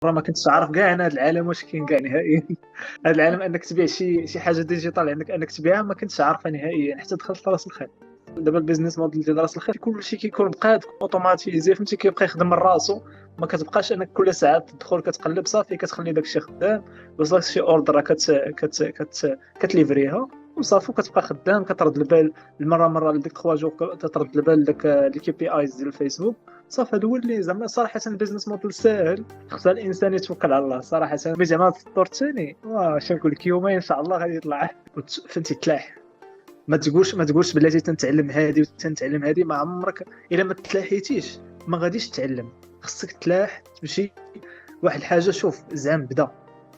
راه ما كنتش عارف كاع انا هذا العالم واش كاين كاع نهائيا. هذا العالم انك تبيع شي حاجه ديجيتال عندك انك تبيعها ما كنتش عارفها نهائيا حتى دخلت راس الخير. دابا البيزنس موديل ديال راس الخير كلشي كيكون بقى اوتوماتيزي، فهمتي، كيبقى يخدم من راسو. ما كتبقاش انك كل ساعه تدخل كتقلب، صافي كتخلي داك الشيء خدام. وصلك شي اوردر كتليفريها وصافي، وكتبقى خدام كترد البال. المره مره لديك 3 جور تترد البال داك لي كي بي ايز ديال الفيسبوك. صافي هذا هو اللي زعما صراحه البيزنس موديل ساهل. خصها الانسان يتوكل على الله صراحه. مي زعما السطور الثاني واش نقول لك، يومين ان شاء الله غادي يطلع. فهمتي تلاح. ما تقولش بلاتي تنتعلم هادي وتنتعلم هادي، ما عمرك الا ما تلاحيتيش ما غاديش تتعلم. خصك تلاح تمشي واحد الحاجه. شوف زعما بدا،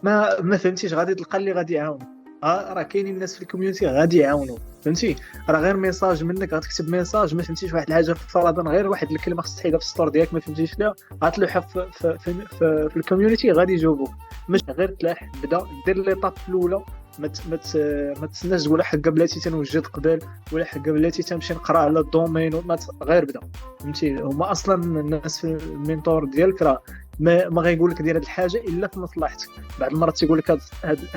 ما فهمتيش غادي تلقى اللي غادي يعاون. راه كاينين الناس في الكوميونتي غادي يعاونوا، فهمتي. راه غير ميساج منك غتكتب ميساج ما فهمتيش واحد الحاجه، فرضا غير واحد الكلمه خصك تحيدها في الستور ديالك ما فهمتيش ليها، غتلوحها في الكوميونتي غادي يجاوبوك. مش غير تلاح، بدا دير ليطاب الاولى. ما تسناش تقول حق بلاتي تنوجد قبل، ولا حق بلاتي تمشي نقرا على الدومين غير بدا. فهمتي هما اصلا الناس في المينتور ديالك راه ما غيقول لك دير هذه الحاجه الا في مصلحتك. بعض المرات تيقول لك هذا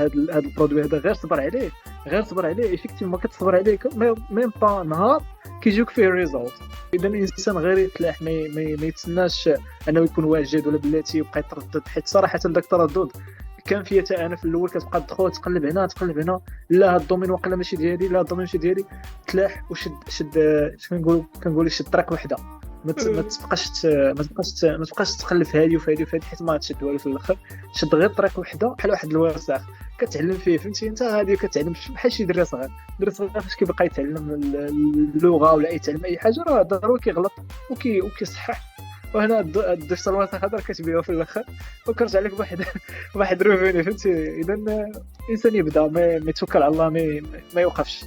البرودوي هذا غير صبر عليه، غير صبر عليه. ايفيكتيفمون كتصبر عليه ميم با نهار كيجيوك فيه ريزولت. اذا الانسان غير يتلاح، ما يتسناش انه يكون واجد ولا بلاتي يبقى يتردد. حيت صراحه ذاك التردد كان فيا حتى انا في الاول. كتبقى تدخل تقلب هنا تقلب هنا، لا هاد الدومين واقيلا ماشي ديالي، لا هاد الدومين ماشي ديالي. تلاح وشد شنو كنقول شد طريق وحده. ما تبقاش تقلب في هادي وفي هادي وفي هادي، حيت ما تشد والو في الاخر. شد غير طريق وحده بحال واحد الوساخ كتعلم فيه، فهمتي. انت هادي كتعلم بحال شي دري صغير. دري صغير فاش كيبقى يتعلم اللغه ولا يتعلم اي حاجه راه ضروري كيغلط وكيصحح. وهنا الدفتر الوسخ هذا كتبيعه في الاخر وكرجع لك بواحد روفيني، فهمتي. اذا الانسان يبدا ما يتوكل على الله، ما يوقفش.